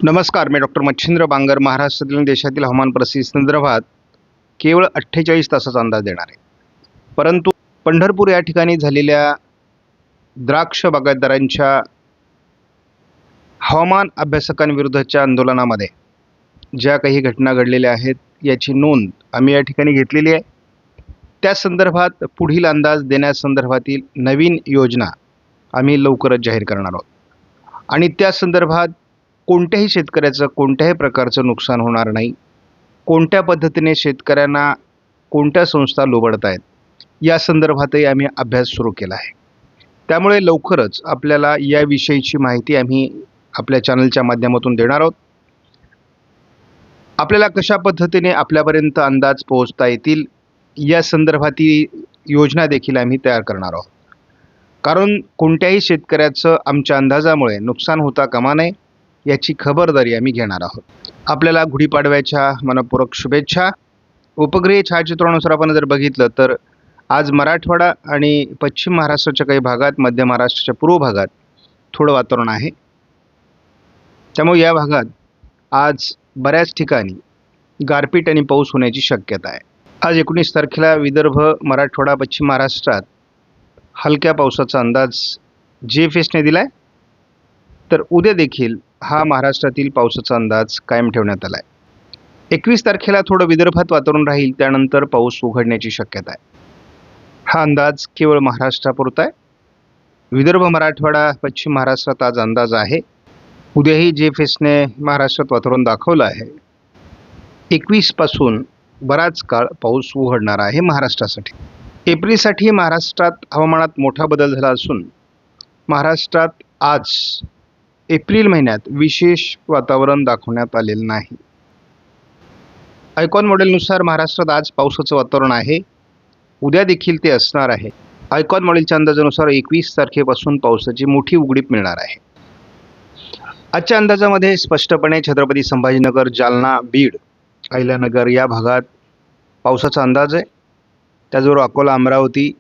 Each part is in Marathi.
नमस्कार, मी डॉक्टर मच्छिंद्र बांगर महाराष्ट्रातील आणि देशातील हवामान परिस्थितीसंदर्भात केवळ 48 तासाचा अंदाज देणार आहे. परंतु पंढरपूर या ठिकाणी झालेल्या द्राक्ष बागायतदारांच्या हवामान अभ्यासकांविरुद्धच्या आंदोलनामध्ये ज्या काही घटना घडलेल्या आहेत याची नोंद आम्ही या ठिकाणी घेतलेली आहे. त्या संदर्भात पुढील अंदाज देण्यासंदर्भातील नवीन योजना आम्ही लवकरच जाहीर करणार आहोत आणि त्या संदर्भात कोणत्याही शेतकऱ्याचं कोणत्याही प्रकारचं नुकसान होणार नाही, कोणत्या पद्धतीने शेतकऱ्यांना कोणत्या संस्था लुबाडत आहेत या संदर्भातही आम्ही अभ्यास सुरू केला आहे. त्यामुळे लवकरच आपल्याला याविषयीची माहिती आम्ही आपल्या चॅनलच्या माध्यमातून देणार आहोत. आपल्याला कशा पद्धतीने आपल्यापर्यंत अंदाज पोहोचता येतील या संदर्भातील योजना देखील आम्ही तयार करणार आहोत. कारण कोणत्याही शेतकऱ्याचं आमच्या अंदाजामुळे नुकसान होता कामा नये याची खबरदारी आम्ही घेणार आहोत. आपल्याला गुढीपाडव्याच्या मनपूर्वक शुभेच्छा. उपग्रह छायाचित्रानुसार आपण जर बघितलं तर आज मराठवाडा आणि पश्चिम महाराष्ट्राच्या काही भागात, मध्य महाराष्ट्राच्या पूर्व भागात थोडं वातावरण आहे. त्यामुळे या भागात आज बऱ्याच ठिकाणी गारपीट आणि पाऊस होण्याची शक्यता आहे. आज 19 तारखेला विदर्भ, मराठवाडा, पश्चिम महाराष्ट्रात हलक्या पावसाचा अंदाज GFSने दिला आहे. तर उद्या देखील हा महाराष्ट्रातील पावसाचा अंदाज कायम ठेवण्यात आला आहे. 21 तारखेला थोडं विदर्भात वातावरण राहील, त्यानंतर पाऊस उघडण्याची शक्यता आहे. हा अंदाज केवळ महाराष्ट्रापुरता आहे. विदर्भ, मराठवाडा, पश्चिम महाराष्ट्रात आज अंदाज आहे. उद्याही GFSने महाराष्ट्रात वातावरण दाखवलं आहे. 21 पासून बराच काळ पाऊस उघडणार आहे महाराष्ट्रासाठी. एप्रिलसाठी महाराष्ट्रात हवामानात मोठा बदल झाला असून महाराष्ट्रात आज एप्रिल महिन्यात विशेष वातावरण दाखवण्यात आलेलं नाही. आयकॉन मॉडेलनुसार महाराष्ट्रात आज पावसाचं वातावरण आहे. उद्या देखील ते असणार आहे. आयकॉन मॉडेलच्या अंदाजानुसार 21 तारखेपासून पावसाची मोठी उघडीप मिळणार आहे. आजच्या अंदाजामध्ये स्पष्टपणे छत्रपती संभाजीनगर, जालना, बीड, अहिल्यानगर या भागात पावसाचा अंदाज आहे. त्याचबरोबर अकोला, अमरावती,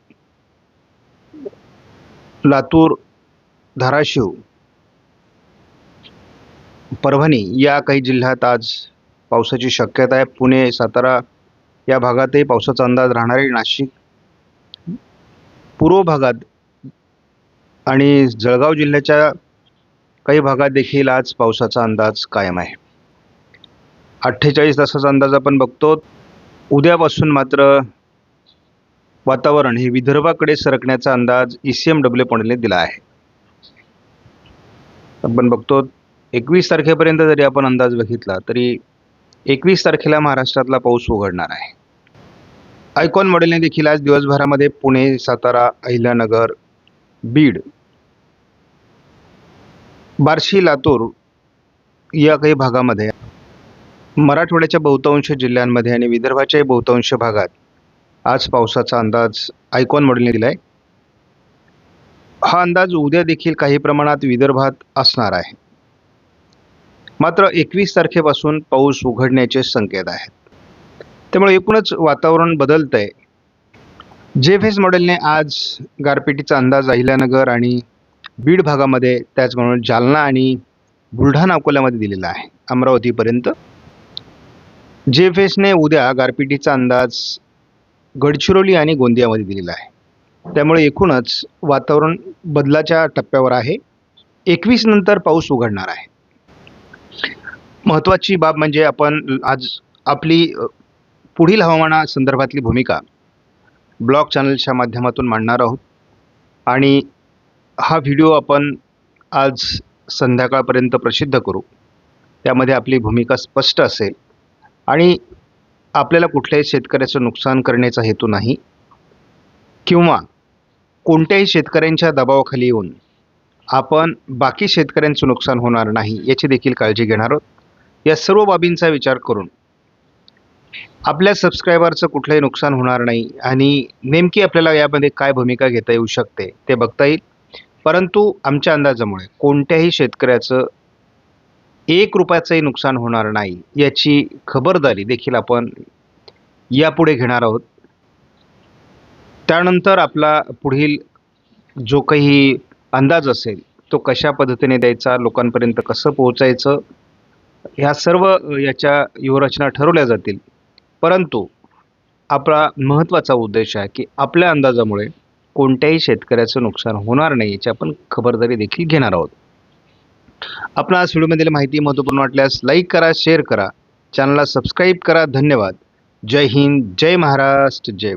लातूर, धाराशिव, परभणी या काही जिल्ह्यात आज पावसाची शक्यता आहे. पुणे, सातारा या भागातही पावसाचा अंदाज राहणार आहे. नाशिक, पूर्व भागात आणि जळगाव जिल्ह्याच्या काही भागात देखील आज पावसाचा अंदाज कायम आहे. 48 तासाचा अंदाज आपण बघतो. उद्यापासून मात्र वातावरण हे विदर्भाकडे सरकण्याचा अंदाज ECMW मॉडेलने दिला आहे. आपण बघतो 21 तारखेपर्यंत जरी आपण अंदाज बघितला तरी 21 तारखेला महाराष्ट्रातला पाऊस उघडणार आहे. आयकॉन मॉडेलने देखील आज दिवसभरामध्ये पुणे, सातारा, अहिल्यानगर, बीड, बार्शी, लातूर या काही भागामध्ये, मराठवाड्याच्या बहुतांश जिल्ह्यांमध्ये आणि विदर्भाच्याही बहुतांश भागात आज पावसाचा अंदाज आयकॉन मॉडेलने दिला आहे. हा अंदाज उद्या देखील काही प्रमाणात विदर्भात असणार आहे. मात्र 21 तारखेपासून पाऊस उघडण्याचे संकेत आहेत. त्यामुळे एकूणच वातावरण बदलत आहे. GFS मॉडेलने आज गारपिटीचा अंदाज अहिल्यानगर आणि बीड भागामध्ये, त्याचबरोबर जालना आणि बुलढाणा, अकोल्यामध्ये दिलेला आहे अमरावतीपर्यंत. GFSने उद्या गारपिटीचा अंदाज गडचिरोली आणि गोंदियामध्ये दिलेला आहे. त्यामुळे एकूणच वातावरण बदलाच्या टप्प्यावर आहे. 21 नंतर पाऊस उघडणार आहे. महत्त्वाची बाब म्हणजे आपण आज आपली पुढील हवामानासंदर्भातली भूमिका ब्लॉग चॅनलच्या माध्यमातून मांडणार आहोत आणि हा व्हिडिओ आपण आज संध्याकाळपर्यंत प्रसिद्ध करू. त्यामध्ये आपली भूमिका स्पष्ट असेल आणि आपल्याला कुठल्याही शेतकऱ्याचं नुकसान करण्याचा हेतू नाही किंवा कोणत्याही शेतकऱ्यांच्या दबावाखाली येऊन आपण बाकी शेतकऱ्यांचं नुकसान होणार नाही याची देखील काळजी घेणार आहोत. या सर्व बाबींचा विचार करून आपल्या सबस्क्रायबरचं कुठलंही नुकसान होणार नाही आणि नेमकी आपल्याला यामध्ये काय भूमिका घेता येऊ शकते ते बघता येईल. परंतु आमच्या अंदाजामुळे कोणत्याही शेतकऱ्याचं 1 रुपयाचंही नुकसान होणार नाही याची खबरदारी देखील आपण यापुढे घेणार आहोत. त्यानंतर आपला पुढील जो काही अंदाज असेल तो कशा पद्धतीने द्यायचा, लोकांपर्यंत कसं पोहोचायचं ह्या सर्व याच्या व्यूहरचना ठरवल्या जातील. परंतु आपला महत्त्वाचा उद्देश आहे की आपल्या अंदाजामुळे कोणत्याही शेतकऱ्याचं नुकसान होणार नाही याची आपण खबरदारी देखील घेणार आहोत. आपणास व्हिडिओमधील माहिती महत्त्वपूर्ण वाटल्यास लाईक करा, शेअर करा, चॅनलला सबस्क्राईब करा. धन्यवाद. जय हिंद, जय महाराष्ट्र, जय